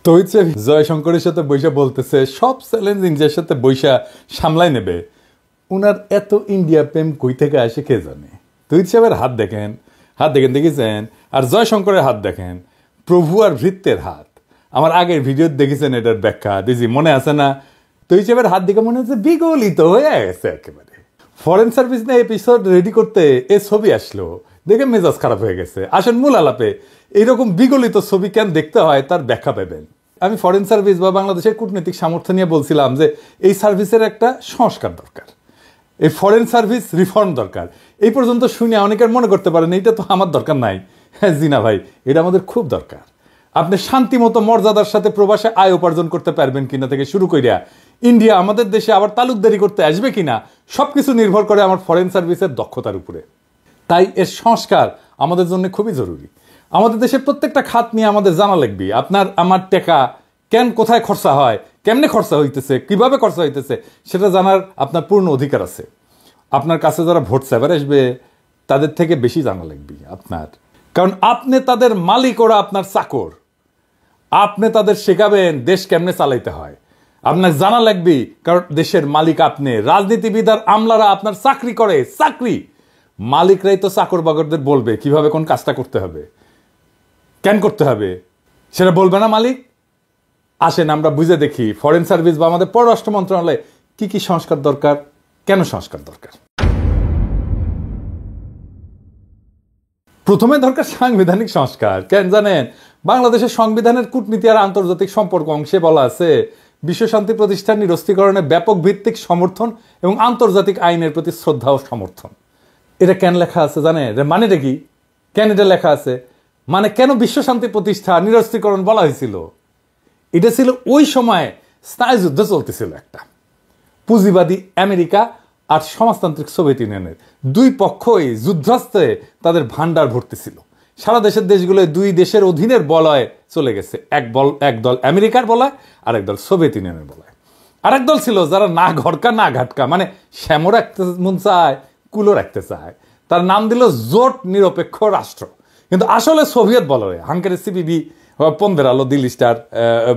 তো হচ্ছে জয়শঙ্করের সাথে বৈশা বলতেছে সব চ্যালেঞ্জ ইন্ডিয়ার সাথে বৈশা সামলাই নেবে। উনার এত ইন্ডিয়া প্রেম কই থেকে আসে কে জানে। তৈরি সাহেবের হাত দেখেন দেখেছেন, আর জয়শঙ্করের হাত দেখেন, প্রভু আর ভৃত্যের হাত। আমার আগের ভিডিও দেখেছেন এটার ব্যাখ্যা দিয়েছি, মনে আছে না? তৈরি সাহেবের হাত দেখে মনে হচ্ছে বিগলিত হয়ে গেছে একেবারে। ফরেন সার্ভিস নিয়ে এপিসোড রেডি করতে এ ছবি আসলো, দেখে মেজাজ খারাপ হয়ে গেছে। আসেন মূল আলাপে, এইরকম বিগলিত ছবি কেন দেখতে হয় তার ব্যাখ্যা পাবেন। আমি ফরেন সার্ভিস বা বাংলাদেশের কূটনৈতিক সামর্থ্য নিয়ে বলছিলাম যে এই সার্ভিসের একটা সংস্কার দরকার, এই ফরেন সার্ভিস রিফর্ম দরকার। এই পর্যন্ত শুনে অনেকের মনে করতে পারেন এইটা তো আমার দরকার নাই। হ্যাঁ জি না ভাই, এটা আমাদের খুব দরকার। আপনি শান্তিমতো মর্যাদার সাথে প্রবাসে আয় উপার্জন করতে পারবেন কিনা থেকে শুরু করিয়া ইন্ডিয়া আমাদের দেশে আবার তালুকদারি করতে আসবে কিনা সবকিছু নির্ভর করে আমার ফরেন সার্ভিসের দক্ষতার উপরে। তাই এর সংস্কার আমাদের জন্য খুবই জরুরি। আমাদের দেশের প্রত্যেকটা খাত নিয়ে আমাদের জানা লাগবে। আপনার আমার টাকা কেন কোথায় খরচা হয়, কেমনে খরচা হইতেছে, কিভাবে খরচা হইতেছে সেটা জানার আপনার পূর্ণ অধিকার আছে। আপনার কাছে যারা ভোট চাইবার আসবে তাদের থেকে বেশি জানা লাগবে আপনার, কারণ আপনি তাদের মালিক, ওরা আপনার চাকর। আপনি তাদের শেখাবেন দেশ কেমনে চালাইতে হয়, আপনার জানা লাগবে, কারণ দেশের মালিক আপনি। রাজনীতিবিদ আর আমলারা আপনার চাকরি করে, চাকরি। মালিকরাই তো চাকর বাকরদের বলবে কিভাবে কোন কাজটা করতে হবে, কেন করতে হবে, সেটা বলবে না মালিক? আসেন আমরা বুঝে দেখি ফরেন সার্ভিস বা আমাদের পররাষ্ট্র মন্ত্রণালয়ে কি কি সংস্কার দরকার, কেন সংস্কার দরকার। প্রথমে দরকার সাংবিধানিক সংস্কার। কেন জানেন? বাংলাদেশের সংবিধানের কূটনীতি আর আন্তর্জাতিক সম্পর্ক অংশে বলা আছে বিশ্বশান্তি প্রতিষ্ঠান নিরস্ত্রীকরণের ব্যাপক ভিত্তিক সমর্থন এবং আন্তর্জাতিক আইনের প্রতি শ্রদ্ধা ও সমর্থন। এটা কেন লেখা আছে জানেন? মানেটা কি? কেন এটা লেখা আছে? মানে কেন বিশ্বশান্তি প্রতিষ্ঠা নিরস্ত্রীকরণ বলা হয়েছিল? এটা ছিল ওই সময় স্নায়ুযুদ্ধ চলতেছিল একটা। পুঁজিবাদী আমেরিকা আর সমাজতান্ত্রিক সোভিয়েত ইউনিয়নের দুই পক্ষই যুদ্ধাস্ত্রে তাদের ভান্ডার ভর্তি ছিল। সারা দেশের দেশগুলো দুই দেশের অধীনের বলয়ে চলে গেছে। এক দল আমেরিকার বলয়, আর এক দল সোভিয়েত ইউনিয়নের বলয়। আর এক দল ছিল যারা না ঘরকা না ঘাটকা, মানে শ্যামো রাখতে মন চায়, কুলো রাখতে চায়। তার নাম দিল জোট নিরপেক্ষ রাষ্ট্র, কিন্তু আসলে সোভিয়েত বলয়। হাঙ্গেরি সিপিবি, পন্দের আলো, দিল্লি স্টার,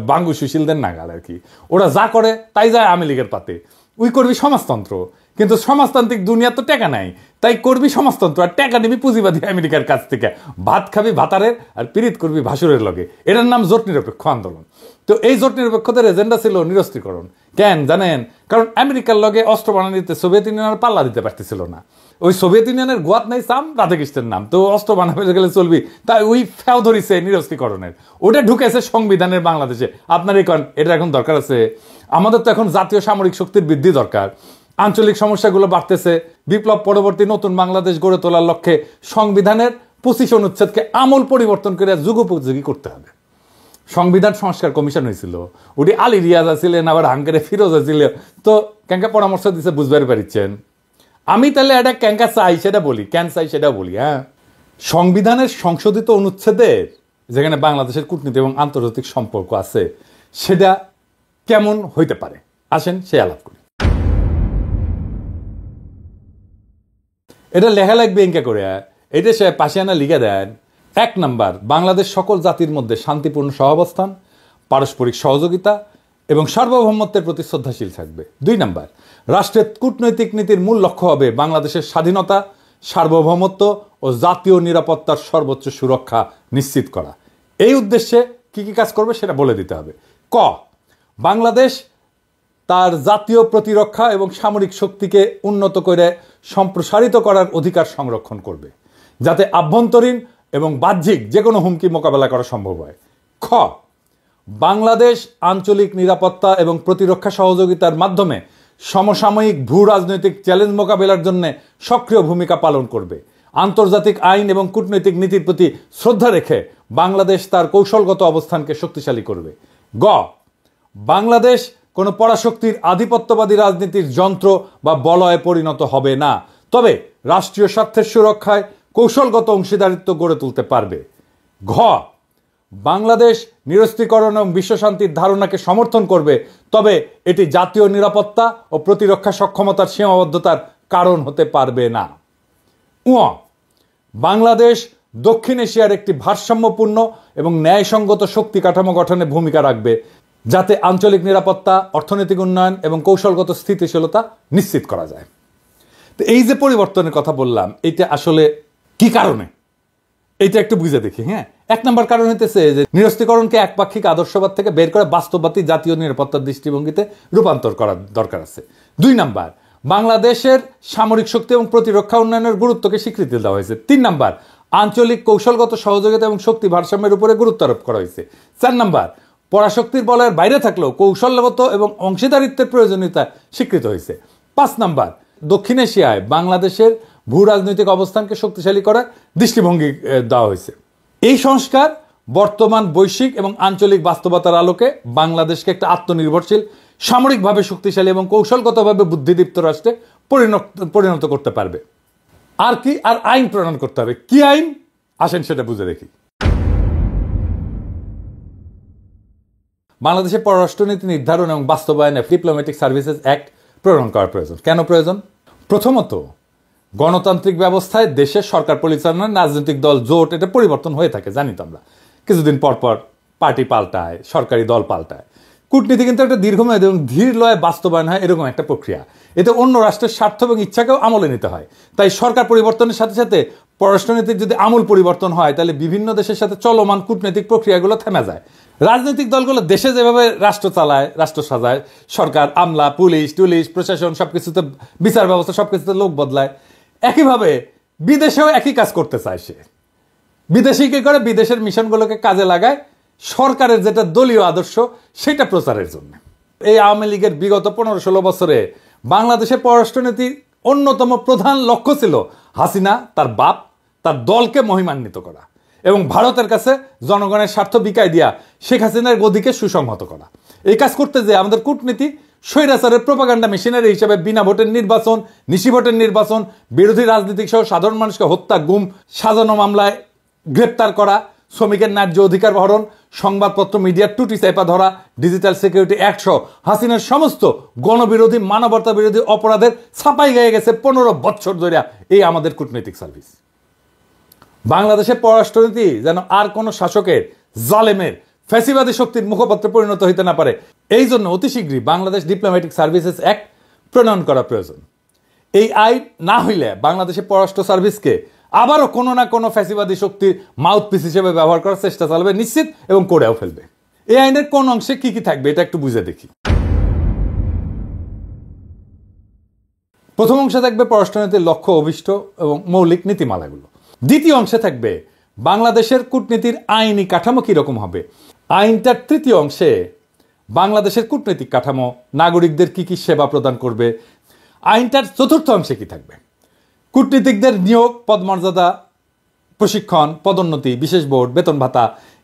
বাঙ্গু সুশীলদের নাগাল আর কি। ওরা যা করে তাই যায় আওয়ামী লীগের পাতে। ওই করবি সমাজতন্ত্র, কিন্তু সমাজতান্ত্রিক দুনিয়া তো টাকা নাই, তাই করবি সমাজতন্ত্র। আর টাকা নিবি পুঁজিবাদী আমেরিকার কাছ থেকে, ভাত খাবি ভাতারের আর পীড়িত করবি ভাসুরের লগে। এটার নাম জোট নিরপেক্ষ আন্দোলন। তো এই জোট নিরপেক্ষদের এজেন্ডা ছিল নিরস্ত্রীকরণ। কেন জানেন? কারণ আমেরিকার লগে অস্ত্র বানানিতে সোভিয়েত ইউনিয়নের পাল্লা দিতে পারতেছিল না। ওই সোভিয়েত ইউনিয়নের গোয়াত নাই সাম রাধাকৃষ্ণের নাম, তো অস্ত্র বানাবে গেলে চলবি, তাই ওই ফেও ধরিছে নিরস্ত্রীকরণের। ওটা ঢুকেছে সংবিধানের বাংলাদেশে। আপনার এটা এখন দরকার আছে। আমাদের তো এখন জাতীয় সামরিক শক্তির বৃদ্ধি দরকার। আঞ্চলিক সমস্যাগুলো বাড়তেছে। বিপ্লব পরবর্তী নতুন বাংলাদেশ গড়ে তোলার লক্ষ্যে সংবিধানের 25 অনুচ্ছেদকে আমূল পরিবর্তন করে যুগোপযোগী করতে হবে। সংবিধান সংস্কার কমিশন হয়েছিল, ওটি আলী রিয়াজ ছিলেন, আবার হাঙ্গেরে ফিরোজ ছিল। তো ক্যাঙ্কা পরামর্শ দিচ্ছে, বুঝবার পারিচ্ছেন। আমি তাহলে এটা ক্যাঙ্কা চাই সেটা বলি, কেন চাই সেটা বলি। হ্যাঁ, সংবিধানের সংশোধিত অনুচ্ছেদের যেখানে বাংলাদেশের কূটনীতি এবং আন্তর্জাতিক সম্পর্ক আছে সেটা কেমন হইতে পারে, আসেন সে আলাপ করি। এটা লেখা লাগবে এঙ্কা করে, এটা সে পাশে আনা লিখে দেন। 1 নাম্বার, বাংলাদেশ সকল জাতির মধ্যে শান্তিপূর্ণ সহাবস্থান, পারস্পরিক সহযোগিতা এবং সার্বভৌমত্বের প্রতি শ্রদ্ধাশীল থাকবে। 2 নাম্বার, রাষ্ট্রের কূটনৈতিক নীতির মূল লক্ষ্য হবে বাংলাদেশের স্বাধীনতা, সার্বভৌমত্ব ও জাতীয় নিরাপত্তার সর্বোচ্চ সুরক্ষা নিশ্চিত করা। এই উদ্দেশ্যে কি কি কাজ করবে সেটা বলে দিতে হবে। ক, বাংলাদেশ তার জাতীয় প্রতিরক্ষা এবং সামরিক শক্তিকে উন্নত করে সম্প্রসারিত করার অধিকার সংরক্ষণ করবে, যাতে আভ্যন্তরীণ এবং বাহ্যিক যে কোনো হুমকি মোকাবেলা করা সম্ভব হয়। খ, বাংলাদেশ আঞ্চলিক নিরাপত্তা এবং প্রতিরক্ষা সহযোগিতার মাধ্যমে সমসাময়িক ভূ রাজনৈতিক চ্যালেঞ্জ মোকাবেলার জন্য সক্রিয় ভূমিকা পালন করবে। আন্তর্জাতিক আইন এবং কূটনৈতিক নীতির প্রতি শ্রদ্ধা রেখে বাংলাদেশ তার কৌশলগত অবস্থানকে শক্তিশালী করবে। গ, বাংলাদেশ কোনো পরাশক্তির আধিপত্যবাদী রাজনীতির যন্ত্র বা বলয়ে পরিণত হবে না, তবে রাষ্ট্রীয় স্বার্থের সুরক্ষায় কৌশলগত অংশীদারিত্ব গড়ে তুলতে পারবে। ঘ, বাংলাদেশ নিরস্ত্রীকরণ এবং বিশ্বশান্তির ধারণাকে সমর্থন করবে, তবে এটি জাতীয় নিরাপত্তা ও প্রতিরক্ষা সক্ষমতার সীমাবদ্ধতার কারণ হতে পারবে না। উ, বাংলাদেশ দক্ষিণ এশিয়ার একটি ভারসাম্যপূর্ণ এবং ন্যায়সঙ্গত শক্তি কাঠামো গঠনে ভূমিকা রাখবে, যাতে আঞ্চলিক নিরাপত্তা, অর্থনৈতিক উন্নয়ন এবং কৌশলগত স্থিতিশীলতা নিশ্চিত করা যায়। তো এই যে পরিবর্তনের কথা বললাম, এটা আসলে কি কারণে, এইটা একটু বুঝে দেখি। হ্যাঁ, 1 নম্বর কারণ হইতেছে যে নিরস্ত্রীকরণকে একপাক্ষিক আদর্শবাদ থেকে বের করে বাস্তববাদী জাতীয় নিরাপত্তার দৃষ্টিভঙ্গিতে রূপান্তর করার দরকার আছে। 2 নম্বর, বাংলাদেশের সামরিক শক্তি এবং প্রতিরক্ষা উন্নয়নের গুরুত্বকে স্বীকৃতি দেওয়া হয়েছে। 3 নম্বর, আঞ্চলিক কৌশলগত সহযোগিতা এবং শক্তি ভারসাম্যের উপরে গুরুত্ব আরোপ করা হয়েছে। 4 নম্বর, পরাশক্তির বলয়ের বাইরে থাকলেও কৌশলগত এবং অংশীদারিত্বের প্রয়োজনীয়তা স্বীকৃত হয়েছে। 5 নম্বর, দক্ষিণ এশিয়ায় বাংলাদেশের ভূ রাজনৈতিক অবস্থানকে শক্তিশালী করার দৃষ্টিভঙ্গি দেওয়া হয়েছে। এই সংস্কার বর্তমান বৈশ্বিক এবং আঞ্চলিক বাস্তবতার আলোকে বাংলাদেশকে একটা আত্মনির্ভরশীল, সামরিকভাবে শক্তিশালী এবং কৌশলগতভাবে বুদ্ধিদীপ্ত রাষ্ট্রে পরিণত করতে পারবে। আর কি, আর আইন প্রণয়ন করতে হবে। কি আইন, আসেন সেটা বুঝে দেখি। বাংলাদেশের পররাষ্ট্রনীতি নির্ধারণ এবং বাস্তবায়নে ডিপ্লোম্যাটিক সার্ভিসেস অ্যাক্ট প্রণয়ন করা প্রয়োজন। কেন প্রয়োজন? প্রথমত, গণতান্ত্রিক ব্যবস্থায় দেশের সরকার পরিচালনার রাজনৈতিক দল, জোট, এটা পরিবর্তন হয়ে থাকে, জানি তো আমরা। কিছুদিন পর পর পার্টি পাল্টায়, সরকারি দল পাল্টায়। কূটনীতি কিন্তু একটা দীর্ঘমেয়াদী এবং ধীর লয়ে বাস্তবায়ন হয়, এরকম একটা প্রক্রিয়া। এতে অন্য রাষ্ট্রের স্বার্থ এবং ইচ্ছাকেও আমলে নিতে হয়। তাই সরকার পরিবর্তনের সাথে সাথে পররাষ্ট্রনীতির যদি আমূল পরিবর্তন হয়, তাহলে বিভিন্ন দেশের সাথে চলমান কূটনৈতিক প্রক্রিয়াগুলো থেমে যায়। রাজনৈতিক দলগুলো দেশে যেভাবে রাষ্ট্র চালায়, রাষ্ট্র সাজায়, সরকার, আমলা, পুলিশ টুলিশ, প্রশাসন, সবকিছুতে বিচার ব্যবস্থা, সবকিছুতে লোক বদলায়, একইভাবে বিদেশেও একই কাজ করতে চায় সে। বিদেশি কি করে, বিদেশের মিশনগুলোকে কাজে লাগায় সরকারের যেটা দলীয় আদর্শ সেটা প্রচারের জন্য। এই আওয়ামী লীগের বিগত 15-16 বছরে বাংলাদেশের পররাষ্ট্রনীতির অন্যতম প্রধান লক্ষ্য ছিল হাসিনা, তার বাপ, তার দলকে মহিমান্বিত করা এবং ভারতের কাছে জনগণের স্বার্থ বিকায় দিয়া শেখ হাসিনার গদিকে সুসংহত করা। এই কাজ করতে যে আমাদের কূটনীতি স্বৈরাচারের প্রোপাগান্ডা মেশিনারি হিসেবে বিনা ভোটের নির্বাচন, নিশি ভোটের নির্বাচন, বিরোধী রাজনীতিক সহ সাধারণ মানুষকে হত্যা, গুম, সাজানো মামলায় গ্রেপ্তার করা, শ্রমিকের ন্যায্য অধিকার হরণ, সংবাদপত্র মিডিয়ার টুটি চাপা ধরা, ডিজিটাল সিকিউরিটি অ্যাক্ট সহ হাসিনার সমস্ত গণবিরোধী, মানবতা বিরোধী অপরাধের ছাপাই গিয়ে গেছে 15 বছর ধরে এই আমাদের কূটনৈতিক সার্ভিস। বাংলাদেশের পররাষ্ট্রনীতি যেন আর কোনো শাসকের, জালেমের, ফ্যাসিবাদী শক্তির মুখপাত্রে পরিণত হইতে না পারে, এই জন্য অতি শীঘ্রই বাংলাদেশ ডিপ্লোম্যাটিক সার্ভিসেস অ্যাক্ট প্রণয়ন করা প্রয়োজন। এই আইন না হইলে বাংলাদেশের পররাষ্ট্র সার্ভিসকে আবারও কোনো না কোনো ফ্যাসিবাদী শক্তির মাউথপিস হিসেবে ব্যবহার করার চেষ্টা চালাবে নিশ্চিত, এবং করেও ফেলবে। এই আইনের কোন অংশে কি কি থাকবে এটা একটু বুঝে দেখি। প্রথম অংশে থাকবে পররাষ্ট্রনীতির লক্ষ্য, অভিষ্ট এবং মৌলিক নীতিমালাগুলো। দ্বিতীয় অংশে থাকবে বাংলাদেশের কূটনীতির আইনি কাঠামো কিরকম হবে। আইনটার তৃতীয় অংশে বাংলাদেশের কূটনৈতিক কাঠামো, নাগরিকদের কি কি সেবা প্রদান করবে। আইনটার চতুর্থ অংশে কি থাকবে, কূটনীতিকদের নিয়োগ, পদমর্যাদা, প্রশিক্ষণ, পদোন্নতি, বিশেষ বোর্ড, বেতন ভাতা,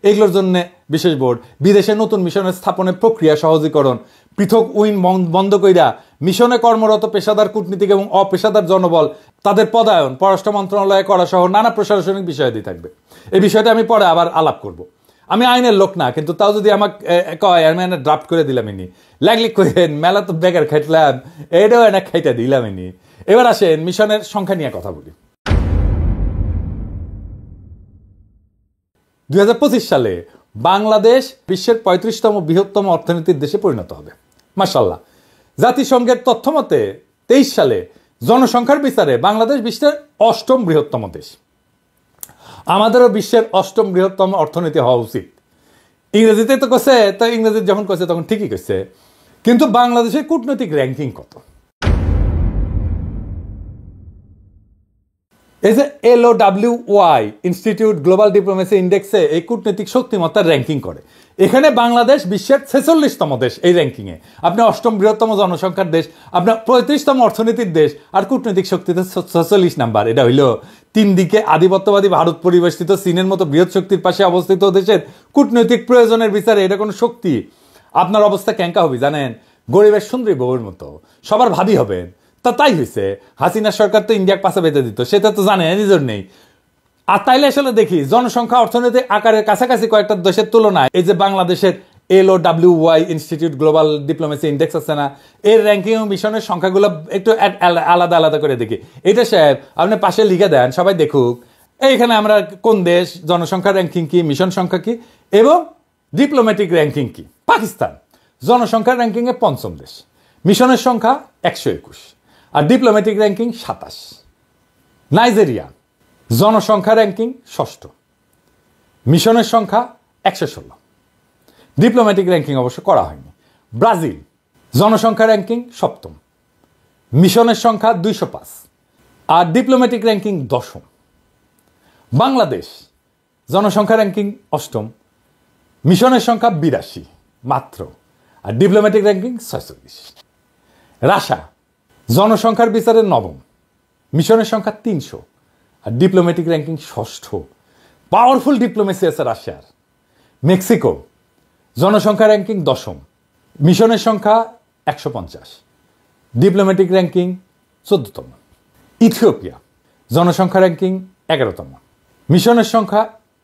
এগুলোর জন্য বিশেষ বোর্ড, বিদেশে নতুন মিশনের স্থাপনের প্রক্রিয়া সহজীকরণ, পৃথক উইং বন্ধ কইরা মিশনে কর্মরত পেশাদার কূটনীতিক এবং অপেশাদার জনবল, তাদের পদায়ন পররাষ্ট্র মন্ত্রণালয়ে করা সহ নানা প্রশাসনিক বিষয়াদি থাকবে। এই বিষয়টা আমি পরে আবার আলাপ করব। আমি আইনের লোক না, কিন্তু তাও যদি আমাকে কয় আমি এনে ড্রাফট করে দিলাম, ইনি লাগলি কইেন মেলা তো বেকার খাইটলাম, এটাও এনে খাইটা দিলাম ইনি। এবার আসেন মিশনের সংখ্যা নিয়ে কথা বলি। 2025 সালে বাংলাদেশ বিশ্বের 35তম বৃহত্তম অর্থনীতির দেশে পরিণত হবে, মাশাআল্লাহ। জাতিসংঘের তথ্য মতে 23 সালে জনসংখ্যার বিচারে বাংলাদেশ বিশ্বের 8ম বৃহত্তম দেশ। আমাদেরও বিশ্বের 8ম বৃহত্তম অর্থনীতি হওয়া উচিত। ইংরেজিতে তো কইছে, তো ইংরেজি যখন কইছে তখন ঠিকই কইছে, কিন্তু বাংলাদেশের কূটনৈতিক র্যাঙ্কিং কত? এই যে LOWY ইনস্টিটিউট গ্লোবাল ডিপ্লোমেসি ইন্ডেক্সে এই কূটনৈতিক শক্তিমত্তার র্যাঙ্কিং করে, এখানে বাংলাদেশ বিশ্বের 46তম দেশ এই র্যাঙ্কিংয়ে। আপনি 8ম বৃহত্তম জনসংখ্যার দেশ, আপনার 35তম অর্থনীতির দেশ, আর কূটনৈতিক শক্তিতে 46 নাম্বার। এটা হইল 3 দিকে আধিপত্যবাদী ভারত পরিবেষ্টিত চীনের মতো বৃহৎ শক্তির পাশে অবস্থিত দেশের কূটনৈতিক প্রয়োজনের বিচারে এটা কোনো শক্তি? আপনার অবস্থা ক্যাঙ্কা হবে জানেন? গরিবের সুন্দরী বউয়ের মতো, সবার ভাবি হবেন। তাই হয়েছে, হাসিনা সরকার তো ইন্ডিয়াকে পাশে বেঁধে দিত, সেটা তো জানে নিজের নেই। আর তাইলে আসলে দেখি জনসংখ্যা অর্থনৈতিক আকারের কাছাকাছি কয়েকটা দেশের তুলনায় এই যে বাংলাদেশের LOWY institute global diplomacy index আছে না, এর র্যাঙ্কিং ও মিশনের সংখ্যাগুলো একটু আলাদা আলাদা করে দেখি। এটা সাহেব আপনি পাশে লিখে দেন, সবাই দেখুক। এইখানে আমরা কোন দেশ, জনসংখ্যা র্যাঙ্কিং কি, মিশন সংখ্যা কি এবং ডিপ্লোম্যাটিক র্যাঙ্কিং কি। পাকিস্তান জনসংখ্যা র্যাঙ্কিংয়ে পঞ্চম দেশ, মিশনের সংখ্যা 121 আর ডিপ্লোম্যাটিক র্যাঙ্কিং 27। নাইজেরিয়া জনসংখ্যা র্যাঙ্কিং ষষ্ঠ, মিশনের সংখ্যা 116, ডিপ্লোম্যাটিক র্যাঙ্কিং অবশ্য করা হয়নি। ব্রাজিল জনসংখ্যা র্যাঙ্কিং সপ্তম, মিশনের সংখ্যা 205 আর ডিপ্লোম্যাটিক র্যাঙ্কিং দশম। বাংলাদেশ জনসংখ্যা র্যাঙ্কিং অষ্টম, মিশনের সংখ্যা 82 মাত্র আর ডিপ্লোম্যাটিক র্যাঙ্কিং 46। রাশিয়া জনসংখ্যার বিচারে নবম, মিশনের সংখ্যা 300 আর ডিপ্লোম্যাটিক র্যাঙ্কিং ষষ্ঠ। পাওয়ারফুল ডিপ্লোমেসি আছে রাশিয়ার। মেক্সিকো জনসংখ্যা র্যাঙ্কিং দশম, মিশনের সংখ্যা 150, ডিপ্লোম্যাটিক র্যাঙ্কিং 14তম। ইথিওপিয়া জনসংখ্যা র্যাঙ্কিং 11তম, মিশনের সংখ্যা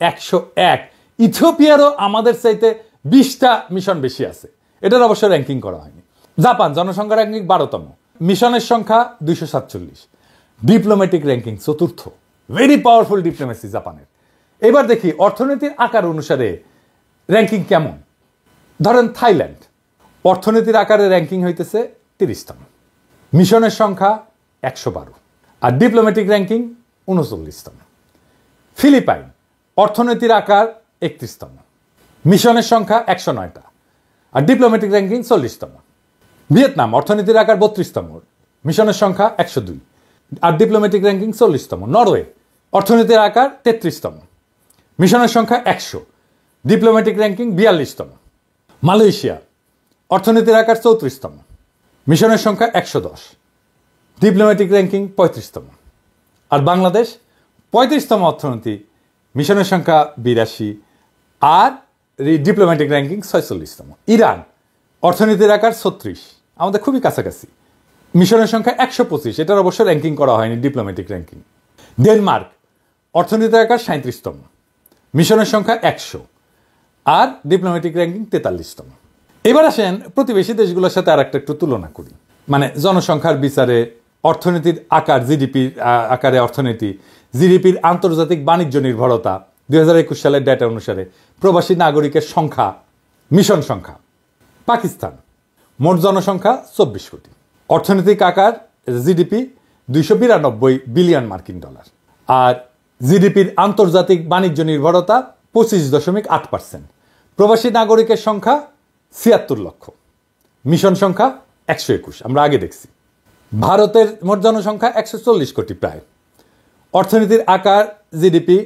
101। ইথিওপিয়ারও আমাদের চাইতে 20টা মিশন বেশি আছে, এটার অবশ্য র্যাঙ্কিং করা হয়নি। জাপান জনসংখ্যা র্যাঙ্কিং 12তম, মিশনের সংখ্যা 247, ডিপ্লোম্যাটিক র্যাঙ্কিং চতুর্থ। ভেরি পাওয়ারফুল ডিপ্লোমেসি জাপানের। এবার দেখি অর্থনীতির আকার অনুসারে র্যাঙ্কিং কেমন। ধরেন থাইল্যান্ড অর্থনীতির আকারে র্যাঙ্কিং হইতেছে 30তম, মিশনের সংখ্যা 112 আর ডিপ্লোম্যাটিক র্যাঙ্কিং 39তম। ফিলিপাইন অর্থনীতির আকার 31তম, মিশনের সংখ্যা 109টা আর ডিপ্লোম্যাটিক র্যাঙ্কিং 40তম। ভিয়েতনাম অর্থনীতির আকার 32তম, মিশনের সংখ্যা 102 আর ডিপ্লোম্যাটিক র্যাঙ্কিং 40তম। নরওয়ে অর্থনীতির আকার 33তম, মিশনের সংখ্যা 100, ডিপ্লোম্যাটিক র্যাঙ্কিং 42তম। মালয়েশিয়া অর্থনীতির আকার 34তম, মিশনের সংখ্যা 110, ডিপ্লোম্যাটিক র্যাঙ্কিং 35তম। আর বাংলাদেশ 35তম অর্থনীতি, মিশনের সংখ্যা 82 আর ডিপ্লোম্যাটিক র্যাঙ্কিং 46তম। ইরান অর্থনীতির আকার 36, আমাদের খুবই কাছাকাছি, মিশনের সংখ্যা 125, এটার অবশ্য র্যাঙ্কিং করা হয়নি ডিপ্লোম্যাটিক র্যাঙ্কিং। ডেনমার্ক অর্থনীতির আকার 37তম, মিশনের সংখ্যা 100 আর ডিপ্লোম্যাটিক র্যাঙ্কিং 43তম। এবার আসেন প্রতিবেশী দেশগুলোর সাথে আর একটু তুলনা করি, মানে জনসংখ্যার বিচারে অর্থনীতির আকার, জিডিপির আকারে অর্থনীতি, জিডিপির আন্তর্জাতিক বাণিজ্য নির্ভরতা 2021 সালের ডেটা অনুসারে, প্রবাসী নাগরিকের সংখ্যা, মিশন সংখ্যা। পাকিস্তান মোট জনসংখ্যা 24 কোটি, অর্থনৈতিক আকার জিডিপি 292 বিলিয়ন মার্কিন ডলার আর জিডিপির আন্তর্জাতিক বাণিজ্য নির্ভরতা 25.8%। প্রবাসী নাগরিকের সংখ্যা 76 লক্ষ, মিশন সংখ্যা 121, আমরা আগে দেখছি। ভারতের মোট জনসংখ্যা 140 কোটি প্রায়, অর্থনীতির আকার জিডিপি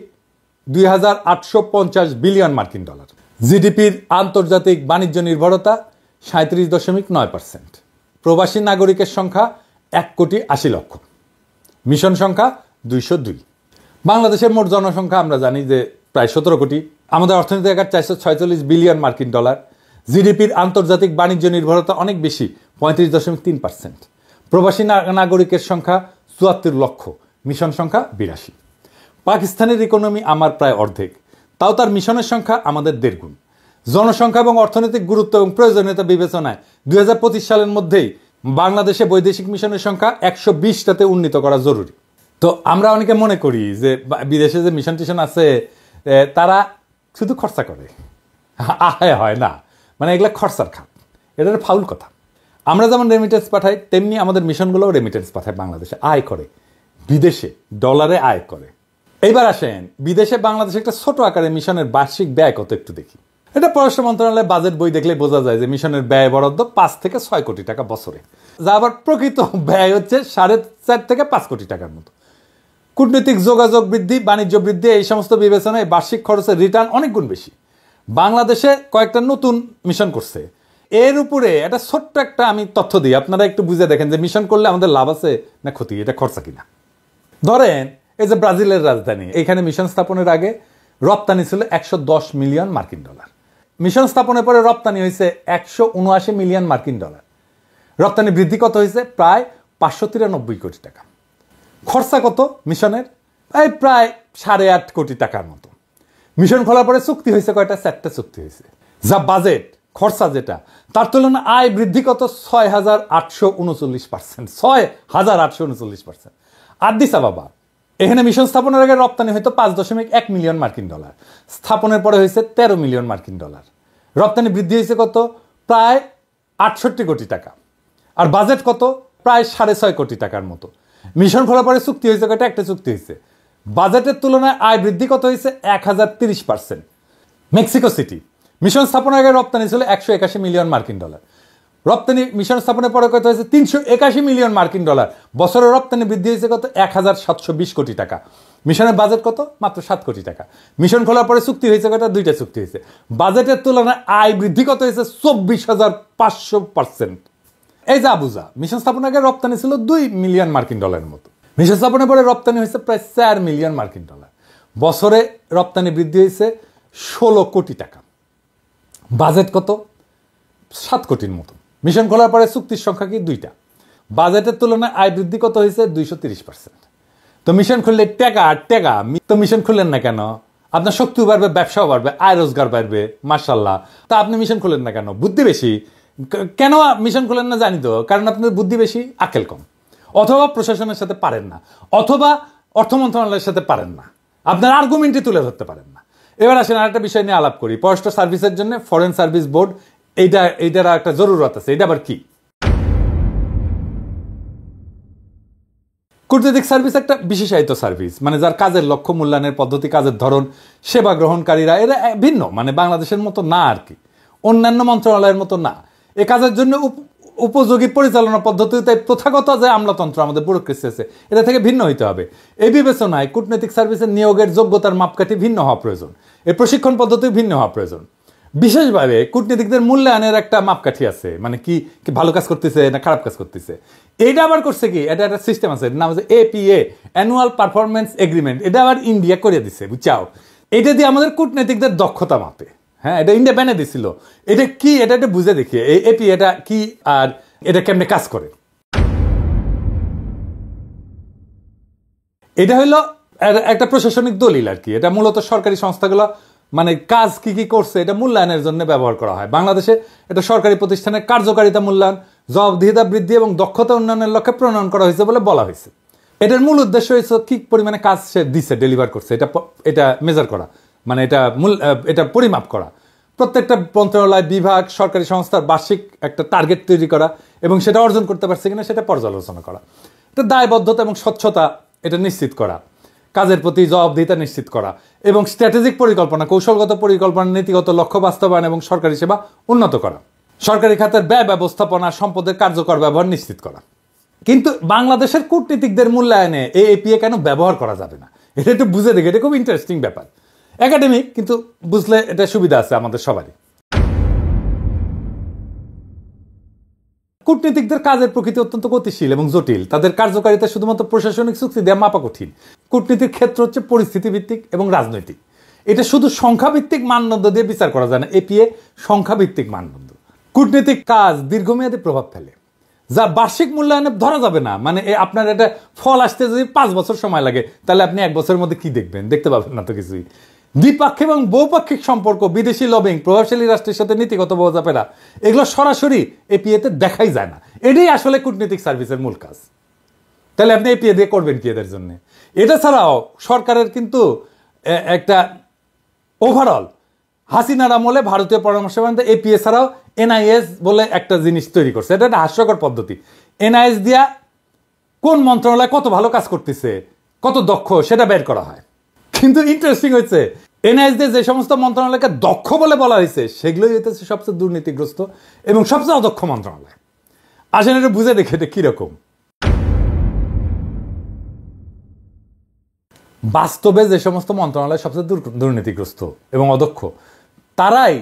2850 বিলিয়ন মার্কিন ডলার, জিডিপির আন্তর্জাতিক বাণিজ্য নির্ভরতা 37.9%। প্রবাসী নাগরিকের সংখ্যা 1,80 লক্ষ, মিশন সংখ্যা 202। বাংলাদেশের মোট জনসংখ্যা আমরা জানি যে প্রায় 17 কোটি, আমাদের অর্থনীতি আকার 446 বিলিয়ন মার্কিন ডলার, জিডিপির আন্তর্জাতিক বাণিজ্য নির্ভরতা অনেক বেশি 35.3%। প্রবাসী নাগরিকের সংখ্যা 74 লক্ষ, মিশন সংখ্যা 82। পাকিস্তানের ইকোনমি আমার প্রায় অর্ধেক, তাও তার মিশনের সংখ্যা আমাদের 1.5 গুণ। জনসংখ্যা এবং অর্থনৈতিক গুরুত্ব এবং প্রয়োজনীয়তা বিবেচনায় 2025 সালের মধ্যেই বাংলাদেশে বৈদেশিক মিশনের সংখ্যা 120টাতে উন্নীত করা জরুরি। তো আমরা অনেকে মনে করি যে বিদেশে যে মিশন টিশন আছে তারা শুধু খরচা করে, আয় হয় না, মানে এগুলা খরচার খাত, এটা ফাউল কথা। আমরা যেমন রেমিটেন্স পাঠাই তেমনি আমাদের মিশনগুলোও রেমিটেন্স পাঠায়, বাংলাদেশে আয় করে, বিদেশে ডলারে আয় করে। এইবার আসেন বিদেশে বাংলাদেশে একটা ছোট আকারে মিশনের বার্ষিক ব্যয় কত একটু দেখি। এটা পররাষ্ট্র মন্ত্রণালয়ের বাজেট বই দেখলে বোঝা যায় যে মিশনের ব্যয় বরাদ্দ 5 থেকে 6 কোটি টাকা বছরে, যা আবার প্রকৃত ব্যয় হচ্ছে 4.5 থেকে 5 কোটি টাকার মতো। কূটনৈতিক যোগাযোগ বৃদ্ধি, বাণিজ্য বৃদ্ধি, এই সমস্ত বিবেচনায় বার্ষিক খরচের রিটার্ন অনেক গুণ বেশি। বাংলাদেশে কয়েকটা নতুন মিশন করছে, এর উপরে একটা ছোট্ট একটা আমি তথ্য দিই, আপনারা একটু বুঝে দেখেন যে মিশন করলে আমাদের লাভ আছে না ক্ষতি, এটা খরচা কিনা। ধরেন এই যে ব্রাজিলের রাজধানী, এখানে মিশন স্থাপনের আগে রপ্তানি ছিল 110 মিলিয়ন মার্কিন ডলার, মিশন স্থাপনের পরে রপ্তানি হয়েছে 179 মিলিয়ন মার্কিন ডলার, রপ্তানি বৃদ্ধি কত হয়েছে প্রায় 593 কোটি টাকা। খরচা কত মিশনের? প্রায় 8.5 কোটি টাকার মতো। মিশন খোলার পরে চুক্তি হয়েছে কয়টা? 4টা চুক্তি হয়েছে। যা বাজেট খরচা যেটা, তার তুলনায় আয় বৃদ্ধি কত? 6,839%, 6,839%। আদিস আবাবা এখানে মিশন স্থাপনের আগে রপ্তানি হয়তো 5.1 মিলিয়ন মার্কিন ডলার, স্থাপনের পরে হয়েছে 13 মিলিয়ন মার্কিন ডলার। রপ্তানি বৃদ্ধি হয়েছে কত? প্রায় 68 কোটি টাকা। আর বাজেট কত? প্রায় 6.5 কোটি টাকার মতো। মিশন খোলার পরে চুক্তি হয়েছে কয়টা? একটা চুক্তি হয়েছে। বাজেটের তুলনায় আয় বৃদ্ধি কত হয়েছে? 1030%। মেক্সিকো সিটি মিশন স্থাপনের আগে রপ্তানি ছিল 181 মিলিয়ন মার্কিন ডলার। রপ্তানি মিশন স্থাপনের পরে কত হয়েছে? 381 মিলিয়ন মার্কিন ডলার। বছরের রপ্তানি বৃদ্ধি হয়েছে কত? 1720 কোটি টাকা। মিশনের বাজেট কত? মাত্র 7 কোটি টাকা। মিশন খোলার পরে চুক্তি হয়েছে কয়টা? 2টা চুক্তি হয়েছে। বাজেটের তুলনায় আয় বৃদ্ধি কত হয়েছে? 24,500%। এই যা বুঝা, মিশন স্থাপনের আগে রপ্তানি ছিল 2 মিলিয়ন মার্কিন ডলারের মতো। মিশন স্থাপনের পরে রপ্তানি হয়েছে প্রায় 4 মিলিয়ন মার্কিন ডলার। বছরে রপ্তানি বৃদ্ধি হয়েছে 16 কোটি টাকা। বাজেট কত? 7 কোটির মতো। মিশন খোলার পরে চুক্তির সংখ্যা কি? 2টা। বাজেটের তুলনায় আয় বৃদ্ধি কত হয়েছে? 230%। তো মিশন খুললে টাকা টাকা, তো মিশন খুললেন না কেন? আপনার শক্তিও বাড়বে, ব্যবসাও বাড়বে, আয় রোজগার বাড়বে, মাশাল্লাহ। তা আপনি মিশন খুলেন না কেন? বুদ্ধি বেশি। কেন মিশন খুলেন না জানি তো, কারণ আপনাদের বুদ্ধি বেশি, আকেল কম, অথবা প্রশাসনের সাথে পারেন না, অথবা অর্থ মন্ত্রণালয়ের সাথে পারেন না, আপনার আর্গুমেন্টই তুলে ধরতে পারেন না। এবার আসেন আরেকটা বিষয় নিয়ে আলাপ করি। পররাষ্ট্র সার্ভিসের জন্য ফরেন সার্ভিস বোর্ড, এইটার একটা জরুরত আছে। এটা আবার কি? কূটনৈতিক সার্ভিস একটা বিশেষায়িত সার্ভিস, মানে যার কাজের লক্ষ্য, মূল্যায়নের পদ্ধতি, কাজের ধরন, সেবা গ্রহণকারীরা এরা ভিন্ন, মানে বাংলাদেশের মতো না আর কি, অন্যান্য মন্ত্রণালয়ের মতো না। এ কাজের জন্য উপযোগী পরিচালনা পদ্ধতি, তাই প্রথাগত যে আমলাতন্ত্র আমাদের ব্যুরোক্রেসি আছে, এটা থেকে ভিন্ন হইতে হবে। এই বিবেচনায় কূটনৈতিক সার্ভিসের নিয়োগের যোগ্যতার মাপকাঠি ভিন্ন হওয়া প্রয়োজন, এর প্রশিক্ষণ পদ্ধতি ভিন্ন হওয়া প্রয়োজন। বিশেষভাবে কূটনীতিকদের মূল্যায়নের একটা মাপকাঠি আছে, মানে কি ভালো কাজ করতেছে না খারাপ কাজ করতেছে। এইটা আবার করছে কি, এটা একটা সিস্টেম আছে, নাম হচ্ছে APA, অ্যানুয়াল পারফরমেন্স এগ্রিমেন্ট। এটা আবার ইন্ডিয়া করে দিছে, বুঝছাও। এটা দিয়ে আমাদের কূটনীতিকদের দক্ষতা মাপে। হ্যাঁ, এটা ইন্ডিয়া ব্যানে দিছিল। এটা কি, এটা একটা বুঝে দেখি এই APA এটা কি আর এটা কেমনে কাজ করে। এটা হইলো একটা প্রশাসনিক দলিল আর কি। এটা মূলত সরকারি সংস্থাগুলো মানে কাজ কি কি করছে এটা মূল্যায়নের জন্য ব্যবহার করা হয়। বাংলাদেশে এটা সরকারি প্রতিষ্ঠানের কার্যকারিতা মূল্যায়ন, জবাবদিহিতা বৃদ্ধি এবং দক্ষতা উন্নয়নের লক্ষ্যে প্রণয়ন করা হয়েছে বলে বলা হয়েছে। এটার মূল উদ্দেশ্য হয়েছে কি পরিমাণে কাজ সে দিচ্ছে, ডেলিভার করছে, এটা মেজার করা, মানে এটা পরিমাপ করা। প্রত্যেকটা মন্ত্রণালয়, বিভাগ, সরকারি সংস্থার বার্ষিক একটা টার্গেট তৈরি করা এবং সেটা অর্জন করতে পারছে কিনা সেটা পর্যালোচনা করা। এটা দায়বদ্ধতা এবং স্বচ্ছতা এটা নিশ্চিত করা, কাজের প্রতি জবাবদিহিতা নিশ্চিত করা এবং স্ট্র্যাটেজিক পরিকল্পনা, কৌশলগত পরিকল্পনা, নীতিগত লক্ষ্য বাস্তবায়ন এবং সরকারি সেবা উন্নত করা, সরকারি খাতের ব্যয় ব্যবস্থাপনা, সম্পদের কার্যকর ব্যবহার নিশ্চিত করা। কিন্তু বাংলাদেশের কূটনীতিকদের মূল্যায়নে এই APA কেন ব্যবহার করা যাবে না, এটা একটু বুঝে দেখে। এটা খুব ইন্টারেস্টিং ব্যাপার, একাডেমিক, কিন্তু বুঝলে এটা সুবিধা আছে আমাদের সবারই। কূটনীতিকদের কাজের প্রকৃতি অত্যন্ত গতিশীল এবং জটিল। তাদের কার্যকারিতা শুধুমাত্র প্রশাসনিক চুক্তি দেওয়া মাপা কঠিন। কূটনীতির ক্ষেত্র হচ্ছে পরিস্থিতি ভিত্তিক এবং রাজনৈতিক। এটা শুধু সংখ্যাভিত্তিক মানদণ্ড দিয়ে বিচার করা যায় না। APA সংখ্যাভিত্তিক মানদণ্ড। কূটনীতিক কাজ দীর্ঘমেয়াদী প্রভাব ফেলে, যা বার্ষিক মূল্যায়নে ধরা যাবে না। মানে আপনার এটা ফল আসতে যদি 5 বছর সময় লাগে, তাহলে আপনি 1 বছরের মধ্যে কি দেখবেন? দেখতে পাবেন না তো কিছুই। দ্বিপাক্ষিক এবং বহুপাক্ষিক সম্পর্ক, বিদেশি লবিং, প্রভাবশালী রাষ্ট্রের সাথে নীতিগত বোঝাপড়া, এগুলো সরাসরি APA-তে দেখাই যায় না। এটাই আসলে কূটনীতিক সার্ভিসের মূল কাজ। তাহলে আপনি APA দিয়ে করবেন কি এদের জন্য? এটা ছাড়াও সরকারের কিন্তু একটা ওভারঅল হাসিনার আমলে ভারতীয় পরামর্শ APA ছাড়াও NIS বলে একটা জিনিস তৈরি করছে। এটা একটা হাস্যকর পদ্ধতি। NIS দিয়া কোন মন্ত্রণালয় কত ভালো কাজ করতেছে, কত দক্ষ, সেটা বের করা হয়। কিন্তু ইন্টারেস্টিং হয়েছে, NIS দিয়ে যে সমস্ত মন্ত্রণালয়কে দক্ষ বলে বলা হয়েছে, সেগুলোই হইতেছে সবচেয়ে দুর্নীতিগ্রস্ত এবং সবচেয়ে অদক্ষ মন্ত্রণালয়। আসেন এটা বুঝে দেখে এটা কিরকম। বাস্তবে যে সমস্ত মন্ত্রণালয় সবচেয়ে দুর্নীতিগ্রস্ত এবং অদক্ষ, তারাই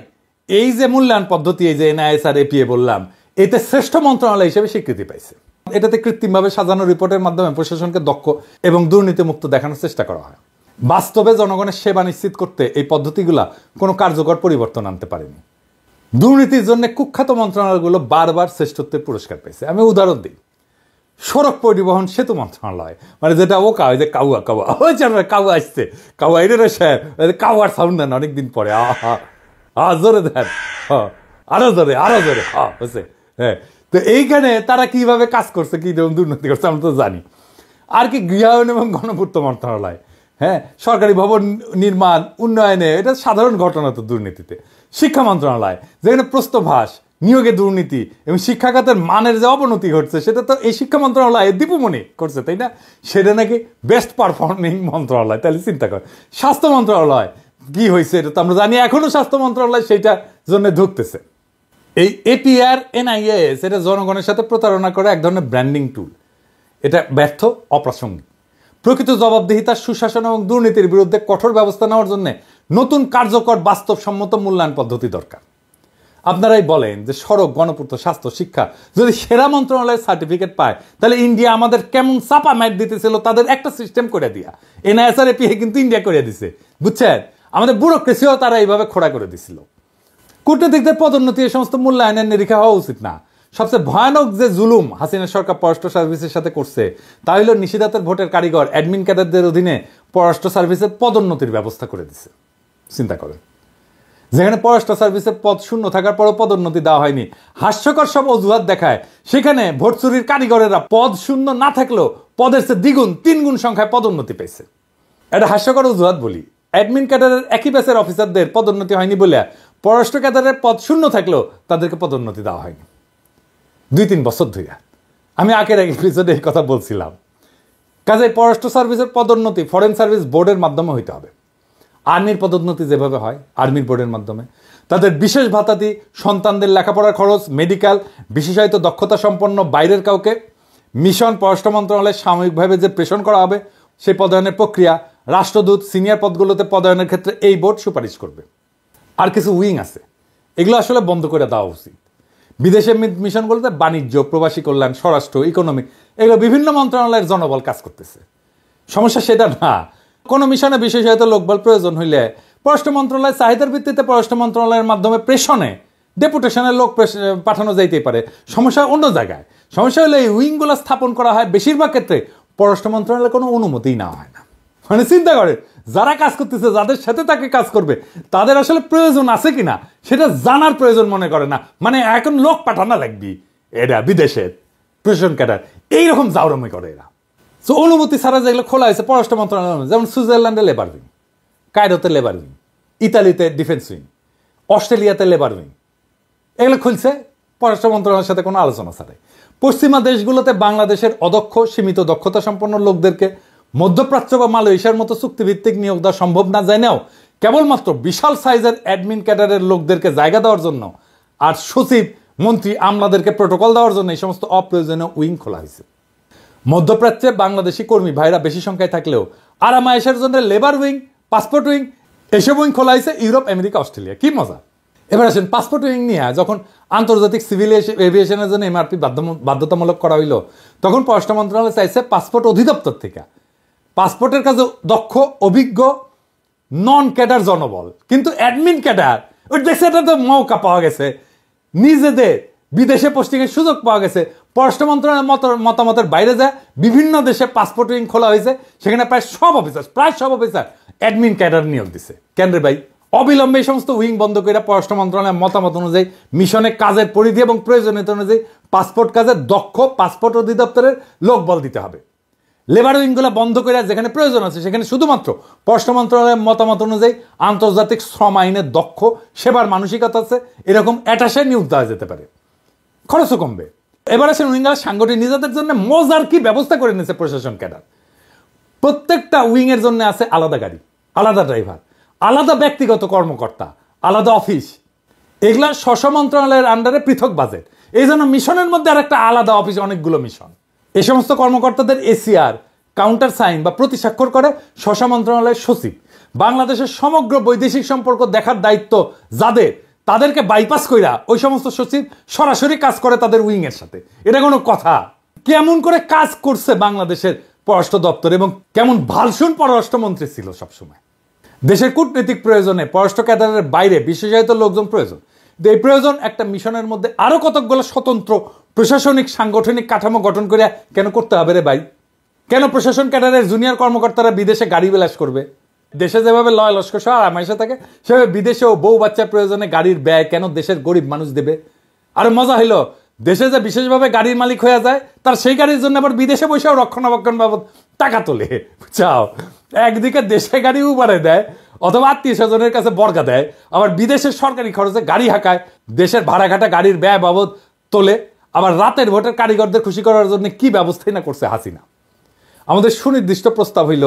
এই যে মূল্যায়ন পদ্ধতি, এই যে NIS আর APA বললাম, এতে শ্রেষ্ঠ মন্ত্রণালয় হিসেবে স্বীকৃতি পাইছে। এটাতে কৃত্রিমভাবে সাজানো রিপোর্টের মাধ্যমে প্রশাসনকে দক্ষ এবং দুর্নীতিমুক্ত দেখানোর চেষ্টা করা হয়। বাস্তবে জনগণের সেবা নিশ্চিত করতে এই পদ্ধতিগুলা কোনো কার্যকর পরিবর্তন আনতে পারেনি। দুর্নীতির জন্য কুখ্যাত মন্ত্রণালয়গুলো বারবার শ্রেষ্ঠত্বের পুরস্কার পেয়েছে। আমি উদাহরণ দিই, সড়ক পরিবহন সেতু মন্ত্রণালয়, মানে যেটা ওকা, ওই যে কাউয়া কাউয়া, ওই কাউয়া আসছে, কাউয়া এটা সাহেব, কাউয়ার সাউন্ড দেন অনেকদিন পরে, জোরে দেন, আরো জোরে, আরো জোরে, হচ্ছে। হ্যাঁ, তো এইখানে তারা কিভাবে কাজ করছে, কি দুর্নীতি করছে আমরা তো জানি। আর কি গৃহায়ন এবং গণপূর্ত মন্ত্রণালয়, হ্যাঁ, সরকারি ভবন নির্মাণ উন্নয়নে, এটা সাধারণ ঘটনা তো দুর্নীতিতে। শিক্ষা মন্ত্রণালয়, যেখানে প্রস্তভাস, নিয়োগে দুর্নীতি এবং শিক্ষাখাতের মানের যে অবনতি ঘটছে, সেটা তো এই শিক্ষা মন্ত্রণালয় দীপুমণি করছে, তাই না? সেটা নাকি বেস্ট পারফর্মিং মন্ত্রণালয়। তাহলে চিন্তা কর, স্বাস্থ্য মন্ত্রণালয় কি হয়েছে এটা তো আমরা জানি, এখনো স্বাস্থ্য মন্ত্রণালয় সেইটার জন্য ঢুকতেছে। এই এপিআর এনআইএস এটা জনগণের সাথে প্রতারণা করে এক ধরনের ব্র্যান্ডিং টুল। এটা ব্যর্থ, অপ্রাসঙ্গিক। প্রকৃত জবাবদিহিতা, সুশাসন এবং দুর্নীতির বিরুদ্ধে কঠোর ব্যবস্থা নেওয়ার জন্য নতুন কার্যকর বাস্তবসম্মত মূল্যায়ন পদ্ধতি দরকার। আপনারাই বলেন যে সড়ক, গণপূর্ত, স্বাস্থ্য, শিক্ষা যদি সেরা মন্ত্রণালয়ের সার্টিফিকেট পায়, তাহলে ইন্ডিয়া আমাদের কেমন চাপা ম্যাট দিতেছিল তাদের একটা সিস্টেম করে দিয়া। এনআইএস আর এপিএ কিন্তু ইন্ডিয়া করে দিছে, বুঝছেন? আমাদের ব্যুরোক্রেসিও তারা এইভাবে খোড়া করে দিছিল। কূটনীতিকদের পদোন্নতি এই সমস্ত মূল্যায়নের নিরীক্ষা হওয়া উচিত না। সবচেয়ে ভয়ানক যে জুলুম হাসিনা সরকার পররাষ্ট্র সার্ভিসের সাথে করছে তা হলো নিষেধাজ্ঞার ভোটের কারিগর অ্যাডমিন ক্যাডারদের অধীনে পররাষ্ট্র সার্ভিসের পদোন্নতির ব্যবস্থা করে দিছে। চিন্তা করেন, যেখানে পররাষ্ট্র সার্ভিসের পদ শূন্য থাকার পরও পদোন্নতি দেওয়া হয়নি, হাস্যকর সব অজুহাত দেখায়, সেখানে ভোট চুরির কারিগরেরা পদ শূন্য না থাকলেও পদের চেয়ে দ্বিগুণ, 3 গুণ সংখ্যায় পদোন্নতি পেয়েছে। এটা হাস্যকর অজুহাত বলি। অ্যাডমিন ক্যাডারের একই ব্যাচের অফিসারদের পদোন্নতি হয়নি বলে পররাষ্ট্র ক্যাডারের পদ শূন্য থাকলেও তাদেরকে পদোন্নতি দেওয়া হয়নি 2-3 বছর ধরে। আমি আগের এক এপিসোডে এই কথা বলছিলাম। কাজে পররাষ্ট্র সার্ভিসের পদোন্নতি ফরেন সার্ভিস বোর্ডের মাধ্যমে হইতে হবে। আর্মির পদোন্নতি যেভাবে হয় আর্মির বোর্ডের মাধ্যমে, তাদের বিশেষ ভাতাদি, সন্তানদের লেখাপড়ার খরচ, মেডিকেল, বিশেষায়িত দক্ষতা সম্পন্ন বাইরের কাউকে মিশন, পররাষ্ট্র মন্ত্রণালয়ে সাময়িকভাবে যে প্রেষণ করা হবে সেই পদায়নের প্রক্রিয়া, রাষ্ট্রদূত, সিনিয়র পদগুলোতে পদায়নের ক্ষেত্রে এই বোর্ড সুপারিশ করবে। আর কিছু উইং আছে, এগুলো আসলে বন্ধ করে দেওয়া উচিত। বিদেশে মিশনগুলোতে বাণিজ্য, প্রবাসী কল্যাণ, স্বরাষ্ট্র, ইকোনমিক, এগুলো বিভিন্ন মন্ত্রণালয়ের জনবল কাজ করতেছে। সমস্যা সেটা না। কোনো মিশনে বিশেষায়িত লোকবল প্রয়োজন হইলে পররাষ্ট্র মন্ত্রণালয় চাহিদার ভিত্তিতে পররাষ্ট্র মন্ত্রণালয়ের মাধ্যমে প্রেষণে, ডেপুটেশনের লোক পাঠানো যাইতেই পারে। সমস্যা অন্য জায়গায়। সমস্যা হলে এই উইংগুলো স্থাপন করা হয় বেশিরভাগ ক্ষেত্রে পররাষ্ট্র মন্ত্রণালয়ের কোনো অনুমতিই নেওয়া হয় না। মানে চিন্তা করে, যারা কাজ করতেছে, যাদের সাথে তাকে কাজ করবে, তাদের আসলে প্রয়োজন আছে কিনা সেটা জানার প্রয়োজন মনে করে না। মানে এখন লোক পাঠানো লাগবে এরা বিদেশের প্রেষণ ক্যাডার, এইরকম জাউরমি করে এরা। তো অনুমতি ছাড়া যেগুলো খোলা হয়েছে পররাষ্ট্র মন্ত্রণালয়, যেমন সুইজারল্যান্ডে লেবার উইং, কায়রোতে লেবার উইং, ইতালিতে ডিফেন্স উইং, অস্ট্রেলিয়াতে লেবার উইং, এগুলো খুলছে পররাষ্ট্র মন্ত্রণালয়ের সাথে কোনো আলোচনা ছাড়াই। পশ্চিমা দেশগুলোতে বাংলাদেশের অদক্ষ, সীমিত দক্ষতা সম্পন্ন লোকদেরকে মধ্যপ্রাচ্য বা মালয়েশিয়ার মতো চুক্তিভিত্তিক নিয়োগ দেওয়া সম্ভব না জেনেও কেবলমাত্র বিশাল সাইজের অ্যাডমিন ক্যাডারের লোকদেরকে জায়গা দেওয়ার জন্য আর সচিব, মন্ত্রী, আমলাদেরকে প্রোটোকল দেওয়ার জন্য এই সমস্ত অপ্রয়োজনীয় উইং খোলা হয়েছে। মধ্যপ্রাচ্যে বাংলাদেশি কর্মী ভাইরা বেশি সংখ্যায় থাকলেও আরামায়েশের জন্য লেবার উইং, পাসপোর্ট উইং, এসব উইং খোলা হয়েছে ইউরোপ, আমেরিকা, অস্ট্রেলিয়া। কি মজা! এবার আসেন পাসপোর্ট উইং নিয়ে যখন আন্তর্জাতিক সিভিল এভিয়েশনের জন্য এমআরপি বাধ্যতামূলক করা হইল, তখন পররাষ্ট্র মন্ত্রণালয় চাইছে পাসপোর্ট অধিদপ্তর থেকে পাসপোর্টের কাজে দক্ষ, অভিজ্ঞ, নন ক্যাডার জনবল। কিন্তু অ্যাডমিন ক্যাডার ওই দেশে এটা তো মৌকা পাওয়া গেছে, নিজেদের বিদেশে পোস্টিংয়ের সুযোগ পাওয়া গেছে। পররাষ্ট্র মন্ত্রণালয়ের মতামতের বাইরে যায় বিভিন্ন দেশে পাসপোর্ট উইং খোলা হয়েছে, সেখানে প্রায় সব অফিসার অ্যাডমিন ক্যাডার নিয়োগ দিছে। কেন রে ভাই? অবিলম্বে এই সমস্ত উইং বন্ধ করে পররাষ্ট্র মন্ত্রণালয়ের মতামত অনুযায়ী মিশনে কাজের পরিধি এবং প্রয়োজনীয়তা অনুযায়ী পাসপোর্ট কাজের দক্ষ পাসপোর্ট অধিদপ্তরের লোকবল দিতে হবে। লেবার উইংগুলো বন্ধ করে যেখানে প্রয়োজন আছে সেখানে শুধুমাত্র পররাষ্ট্র মন্ত্রণালয়ের মতামত অনুযায়ী আন্তর্জাতিক শ্রম আইনের দক্ষ, সেবার মানসিকতা আছে এরকম অ্যাটাশে নিয়োগ দেওয়া যেতে পারে, খরচও কমবে। এবার আসেন উইঙ্গার সাংগঠনিক নিজেদের জন্য মজার কি ব্যবস্থা করে নিয়েছে প্রশাসন ক্যাডার। প্রত্যেকটা উইংয়ের জন্য আছে আলাদা গাড়ি, আলাদা ড্রাইভার, আলাদা ব্যক্তিগত কর্মকর্তা, আলাদা অফিস। এগুলা স্ব মন্ত্রণালয়ের আন্ডারে পৃথক বাজেট। এই জন্য মিশনের মধ্যে আর একটা আলাদা অফিস, অনেকগুলো মিশন। এই সমস্ত কর্মকর্তাদের এসিআর, কাউন্টার সাইন বা প্রতি স্বাক্ষর করে স্ব মন্ত্রণালয়ের সচিব। বাংলাদেশের সমগ্র বৈদেশিক সম্পর্ক দেখার দায়িত্ব যাদের, তাদেরকে বাইপাস কইরা ওই সমস্ত সচিব সরাসরি কাজ করে তাদের উইং এর সাথে। এটা কোনো কথা? কেমন করে কাজ করছে বাংলাদেশের পররাষ্ট্র দপ্তর এবং কেমন ভালসুন পররাষ্ট্রমন্ত্রী ছিল সবসময়। দেশের কূটনৈতিক প্রয়োজনে পররাষ্ট্র ক্যাডারের বাইরে বিশেষায়িত লোকজন প্রয়োজন। এই প্রয়োজন একটা মিশনের মধ্যে আরো কতকগুলো স্বতন্ত্র প্রশাসনিক সাংগঠনিক কাঠামো গঠন করে কেন করতে হবে রে ভাই? কেন প্রশাসন ক্যাডারের জুনিয়র কর্মকর্তারা বিদেশে গাড়ি বিলাস করবে? দেশে যেভাবে লয় লস্কর সহ আরামাইশে থাকে, সেভাবে বিদেশেও বউ বাচ্চার প্রয়োজনে গাড়ির ব্যয় কেন দেশের গরিব মানুষ দেবে? আর মজা হইল দেশে যে বিশেষভাবে গাড়ির মালিক হয়ে যায় তার সেই গাড়ির জন্য আবার বিদেশে বসেও রক্ষণাবেক্ষণ বাবদ টাকা তোলে, বুঝছাও। একদিকে দেশে গাড়ি উবারে দেয় অথবা আত্মীয় স্বজনের কাছে বর্গা দেয়, আবার বিদেশের সরকারি খরচে গাড়ি হাঁকায়, দেশের ভাড়াঘাটা গাড়ির ব্যয় বাবদ তোলে, আবার রাতের ভোটের কারিগরদের খুশি করার জন্য কি ব্যবস্থাই না করছে হাসিনা। আমাদের সুনির্দিষ্ট প্রস্তাব হইল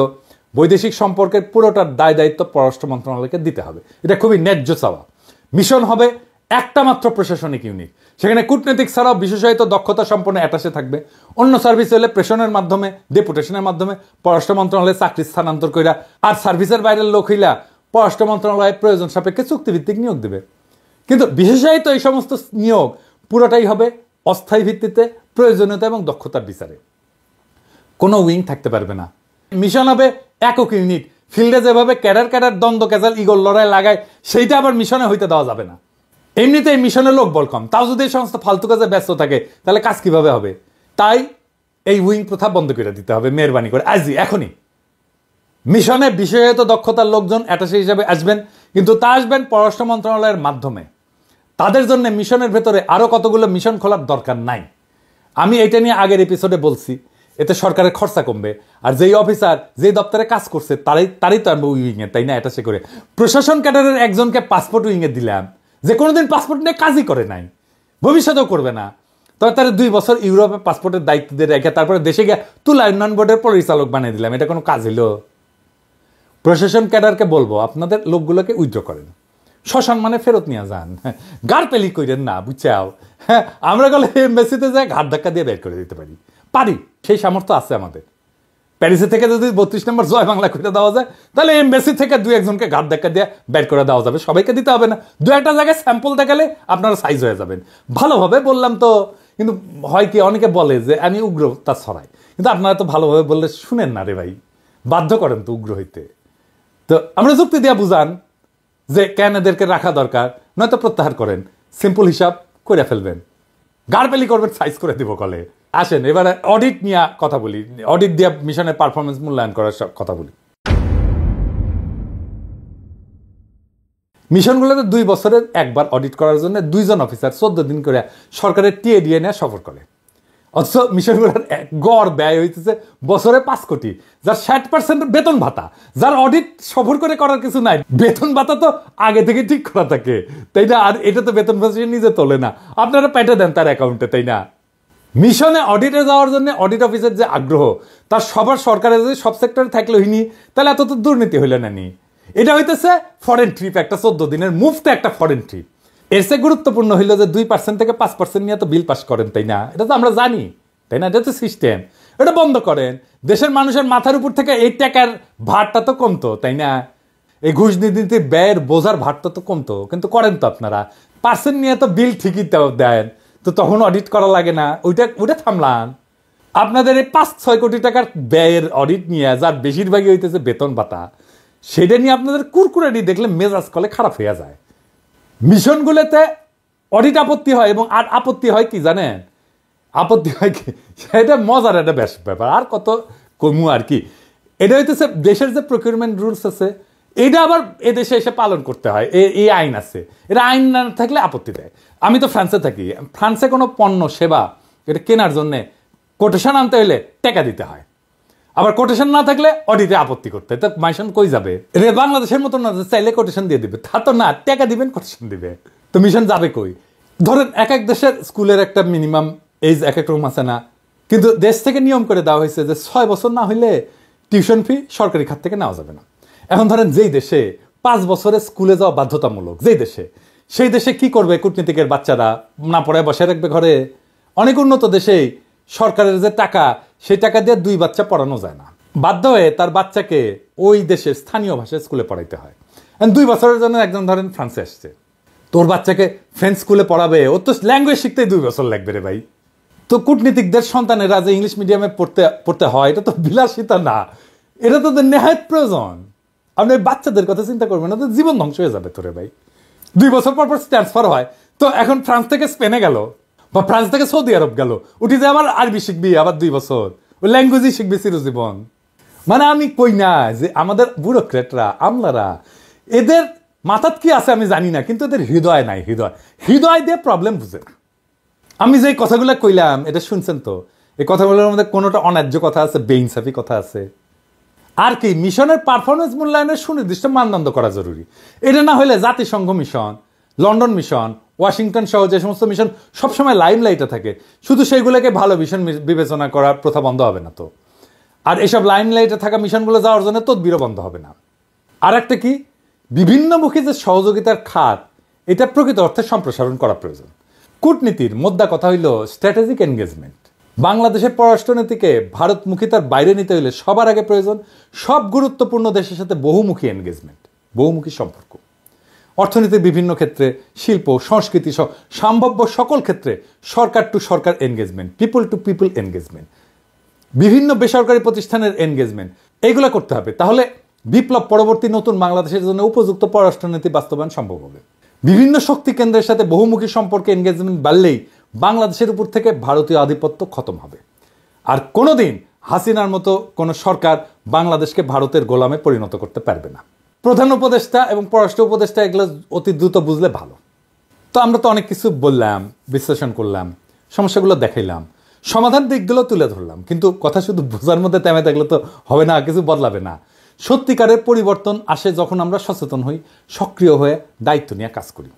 বৈদেশিক সম্পর্কের পুরোটার দায় দায়িত্ব পররাষ্ট্র মন্ত্রণালয়কে দিতে হবে। এটা খুবই ন্যায্য চাওয়া। মিশন হবে একটা মাত্র প্রশাসনিক ইউনিট, সেখানে কূটনৈতিক ছাড়াও বিশেষায়িত দক্ষতা সম্পন্ন অ্যাটাশে থাকবে। অন্য সার্ভিস হলে প্রেশনের মাধ্যমে, ডেপুটেশনের মাধ্যমে পররাষ্ট্র মন্ত্রণালয়ে চাকরি স্থানান্তর কইরা, আর সার্ভিসের বাইরের লোক হইলা পররাষ্ট্র মন্ত্রণালয়ের প্রয়োজন সাপেক্ষে চুক্তিভিত্তিক নিয়োগ দেবে। কিন্তু বিশেষায়িত এই সমস্ত নিয়োগ পুরোটাই হবে অস্থায়ী ভিত্তিতে, প্রয়োজনীয়তা এবং দক্ষতার বিচারে। কোনো উইং থাকতে পারবে না। মিশন হবে একক ইউনিট। ফিল্ডে যেভাবে ক্যাডার দ্বন্দ্ব ক্যাজাল ইগল লড়াই লাগায়, সেইটা আবার মিশনে হইতে দেওয়া যাবে না। এমনিতেই মিশনে লোক বল কম, তাও যদি এই সমস্ত ফালতু কাজে ব্যস্ত থাকে তাহলে কাজ কিভাবে হবে? তাই এই উইং প্রথা বন্ধ করে দিতে হবে মেহরবানি করে, আজই এখনই। মিশনে বিশেষায়িত দক্ষতার লোকজন অ্যাটাশে হিসাবে আসবেন, কিন্তু তা আসবেন পররাষ্ট্র মন্ত্রণালয়ের মাধ্যমে। তাদের জন্য মিশনের ভেতরে আরও কতগুলো মিশন খোলার দরকার নাই। আমি এটা নিয়ে আগের এপিসোডে বলছি, এতে সরকারের খরচা কমবে, আর যেই অফিসার যেই দপ্তরে কাজ করছে তারই তো আনবো উইংয়ে, তাই না? অ্যাটাশে করে প্রশাসন ক্যাডারের একজনকে পাসপোর্ট উইংয়ে দিলাম, যে কোনোদিন পাসপোর্ট নিয়ে কাজই করে নাই, ভবিষ্যতেও করবে না। তবে তার 2 বছর ইউরোপে পাসপোর্টের দায়িত্ব দিয়ে রেখে তারপরে দেশে গিয়ে তুলা উন্নয়ন বোর্ডের পরিচালক বানিয়ে দিলাম, এটা কোনো কাজ হইল? প্রশাসন ক্যাডারকে বলবো আপনাদের লোকগুলোকে উইথড্র করেন, সসম্মানে ফেরত নিয়ে যান, গাড় পেলি কইরেন না, বুঝছাও। হ্যাঁ, আমরা গেলে এমবাসিতে যাই ঘাট ধাক্কা দিয়ে বের করে দিতে পারি, সেই সামর্থ্য আছে আমাদের। প্যারিসে থেকে যদি 32 নম্বর জয় বাংলা করে দেওয়া যায়, তাহলে এমবাসি থেকে 2-1জনকে ঘাট ধাক্কা দিয়ে বের করে দেওয়া যাবে। সবাইকে দিতে হবে না, 2-1টা জায়গায় স্যাম্পল দেখালে আপনারা সাইজ হয়ে যাবেন। ভালোভাবে বললাম তো, কিন্তু হয় কি, অনেকে বলে যে আমি উগ্রতা ছড়াই, কিন্তু আপনারা তো ভালোভাবে বললে শুনেন না রে ভাই, বাধ্য করেন তো উগ্র হইতে। তো আমরা যুক্তি দিয়া বুঝান যে কেন এদেরকে রাখা দরকার, নয়তো প্রত্যাহার করেন, সিম্পল হিসাব করে ফেলবেন, গাড়পেলি করবেন, সাইজ করে দিব কলে। আসেন এবারে অডিট নিয়ে কথা বলি, অডিট দিয়ে মিশনের পারফরমেন্স মূল্যায়ন করার কথা বলি। মিশনগুলোতে 2 বছরের একবার অডিট করার জন্য 2 জন অফিসার 14 দিন করে সরকারের টিএডিএ নিয়ে সফর করে। অথচ মিশনগুলোর গড় ব্যয় হইতেছে বছরে 5 কোটি, যার 60% বেতন ভাতা, যার অডিট সফর করে করার কিছু নাই। বেতন ভাতা তো আগে থেকে ঠিক করা থাকে, তাই না? আর এটা তো বেতন ভাতা সে নিজে তোলে না, আপনারা পেটে দেন তার অ্যাকাউন্টে, তাই না? মিশনে অডিটে যাওয়ার জন্য অডিট অফিসের যে আগ্রহ, তার সবার সরকারের যদি সব সেক্টরে থাকলে হইনি, তাহলে এত তো দুর্নীতি হইল না নি। এটা হইতেছে ফরেন ট্রিপ, একটা 14 দিনের মুফতে একটা ফরেন ট্রিপ। এর চেয়ে গুরুত্বপূর্ণ হইল যে 2% থেকে 5% নিয়ে তো বিল পাস করেন, তাই না? এটা তো আমরা জানি, তাই না? এটা তো সিস্টেম, এটা বন্ধ করেন। দেশের মানুষের মাথার উপর থেকে এই টাকার ভারটা তো কমতো, তাই না? এই ঘুষ নীতির ব্যয়ের বোঝার ভারটা তো কমতো, কিন্তু করেন তো আপনারা। পার্সেন্ট নিয়ে তো বিল ঠিকই দেন, তো তখন অডিট করা লাগে না, ওইটা থামলাম। আপনাদের এই 5-6 কোটি টাকার ব্যয়ের অডিট নিয়ে, যার বেশিরভাগই হইতেছে বেতন ভাতা, সেটা নিয়ে আপনাদের কুরকুরানি দেখলে মেজাজ কলে খারাপ হয়ে যায়। মিশনগুলোতে অডিট আপত্তি হয়, এবং আর আপত্তি হয় কি জানেন? আপত্তি হয় কি, সেটা মজার একটা ব্যাপার, আর কত কমু আর কি। এটা হইতেছে দেশের যে প্রকিউরমেন্ট রুলস আছে, এটা আবার এদেশে এসে পালন করতে হয়, এই আইন আছে। এটা আইন না থাকলে আপত্তি দেয়। আমি তো ফ্রান্সে থাকি, ফ্রান্সে কোনো পণ্য সেবা এটা কেনার জন্যে কোটেশন আনতে হলে টাকা দিতে হয়, আবার কোটেশন না থাকলে অডিটে আপত্তি করতে হয়। তা মিশন কই যাবে? এটা বাংলাদেশের মতো না, চাইলে কোটেশন দিয়ে দিবে, তা তো না, টাকা দিবেন, কোটেশন দিবে, তো মিশন যাবে কই? ধরেন এক এক দেশের স্কুলের একটা মিনিমাম এজ এক এক রকম আছে না, কিন্তু দেশ থেকে নিয়ম করে দেওয়া হয়েছে যে 6 বছর না হইলে টিউশন ফি সরকারি খাত থেকে নেওয়া যাবে না। এখন ধরেন যেই দেশে 5 বছরে স্কুলে যাওয়া বাধ্যতামূলক, যেই দেশে, সেই দেশে কি করবে কূটনীতিকের বাচ্চারা? না পড়ে বসে রাখবে ঘরে? অনেক উন্নত দেশেই সরকারের যে টাকা, সেই টাকা দিয়ে 2 বাচ্চা পড়ানো যায় না, বাধ্য হয়ে তার বাচ্চাকে ওই দেশের স্থানীয় ভাষায় স্কুলে পড়াইতে হয়। 2 বছরের জন্য একজন ধরেন ফ্রান্সে আসছে, তোর বাচ্চাকে ফ্রেঞ্চ স্কুলে পড়াবে, ওর তো ল্যাঙ্গুয়েজ শিখতেই 2 বছর লাগবে রে ভাই। তো কূটনীতিকদের সন্তানেরা যে ইংলিশ মিডিয়ামে পড়তে হয়, এটা তো বিলাসিতা না, এটা তো নেহায়েত প্রয়োজন। আপনি বাচ্চাদের কথা চিন্তা করবেন না, তো জীবন ধ্বংস হয়ে যাবে তোরে ভাই। 2 বছর পর ট্রান্সফার হয়, তো এখন ফ্রান্স থেকে স্পেনে গেল, বা ফ্রান্স থেকে সৌদি আরব গেল, উঠি যে আবার আরবি শিখবি, আবার 2 বছর ওই ল্যাঙ্গুয়েজই শিখবি চিরজীবন। মানে আমি কই না যে আমাদের ব্যুরোক্রেটরা, আমলারা, এদের মাথাত কি আছে আমি জানি না, কিন্তু এদের হৃদয় নাই। হৃদয় দিয়ে প্রবলেম বুঝে না। আমি যে কথাগুলো কইলাম এটা শুনছেন তো? এই কথাগুলোর মধ্যে কোনোটা অন্যায্য কথা আছে, বেইনসাফি কথা আছে? আর কি মিশনের পারফরমেন্স মূল্যায়নের সুনির্দিষ্ট মানদণ্ড করা জরুরি। এটা না হলে জাতিসংঘ মিশন, লন্ডন মিশন, ওয়াশিংটন সহ যে সমস্ত মিশন সবসময় লাইমলাইটে থাকে, শুধু সেইগুলোকে ভালো মিশন বিবেচনা করার প্রথা বন্ধ হবে না তো? আর এসব লাইমলাইটে থাকা মিশনগুলো যাওয়ার জন্য তদবিরও বন্ধ হবে না। আর একটা কি, বিভিন্নমুখী যে সহযোগিতার খাত, এটা প্রকৃত অর্থে সম্প্রসারণ করা প্রয়োজন। কূটনীতির মোদ্দা কথা হইল স্ট্র্যাটেজিক এনগেজমেন্ট। বাংলাদেশের পররাষ্ট্রনীতিকে ভারতমুখিতার বাইরে নিতে হইলে সবার আগে প্রয়োজন সব গুরুত্বপূর্ণ দেশের সাথে বহুমুখী এনগেজমেন্ট, বহুমুখী সম্পর্ক। অর্থনীতির বিভিন্ন ক্ষেত্রে, শিল্প, সংস্কৃতি সহ সম্ভাব্য সকল ক্ষেত্রে সরকার টু সরকার engagement, people to people engagement, বিভিন্ন বেসরকারি প্রতিষ্ঠানের এনগেজমেন্ট, এইগুলো করতে হবে। তাহলে বিপ্লব পরবর্তী নতুন বাংলাদেশের জন্য উপযুক্ত পররাষ্ট্রনীতি বাস্তবায়ন সম্ভব হবে। বিভিন্ন শক্তি কেন্দ্রের সাথে বহুমুখী সম্পর্কে এনগেজমেন্ট বাড়লেই বাংলাদেশের উপর থেকে ভারতীয় আধিপত্য খতম হবে। আর কোনোদিন হাসিনার মতো কোনো সরকার বাংলাদেশকে ভারতের গোলামে পরিণত করতে পারবে না। প্রধান উপদেষ্টা এবং পররাষ্ট্র উপদেষ্টা এগুলো অতি দ্রুত বুঝলে ভালো। তো আমরা তো অনেক কিছু বললাম, বিশ্লেষণ করলাম, সমস্যাগুলো দেখাইলাম, সমাধান দিকগুলো তুলে ধরলাম, কিন্তু কথা শুধু বোঝার মধ্যে থেমে থাকলে তো হবে না, কিছু বদলাবে না। সত্যিকারের পরিবর্তন আসে যখন আমরা সচেতন হই, সক্রিয় হয়ে দায়িত্ব নিয়ে কাজ করি।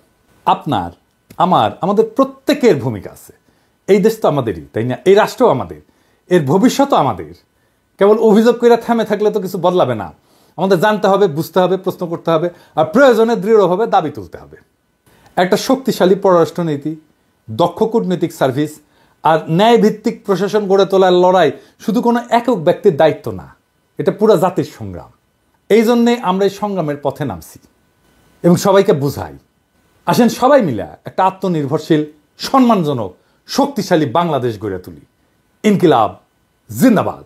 আপনার, আমাদের প্রত্যেকের ভূমিকা আছে। এই দেশ তো আমাদেরই, তাই না? এই রাষ্ট্র আমাদের, এর ভবিষ্যৎও আমাদের। কেবল অভিযোগ করে থেমে থাকলে তো কিছু বদলাবে না। আমাদের জানতে হবে, বুঝতে হবে, প্রশ্ন করতে হবে, আর প্রয়োজনে দৃঢ়ভাবে দাবি তুলতে হবে। একটা শক্তিশালী পররাষ্ট্রনীতি, দক্ষ কূটনৈতিক সার্ভিস আর ন্যায়ভিত্তিক প্রশাসন গড়ে তোলার লড়াই শুধু কোনো একক ব্যক্তির দায়িত্ব না, এটা পুরো জাতির সংগ্রাম। এই জন্যে আমরা এই সংগ্রামের পথে নামছি এবং সবাইকে বুঝাই। আসেন সবাই মিলে একটা আত্মনির্ভরশীল, সম্মানজনক, শক্তিশালী বাংলাদেশ গড়ে তুলি। ইনকিলাব জিন্দাবাদ।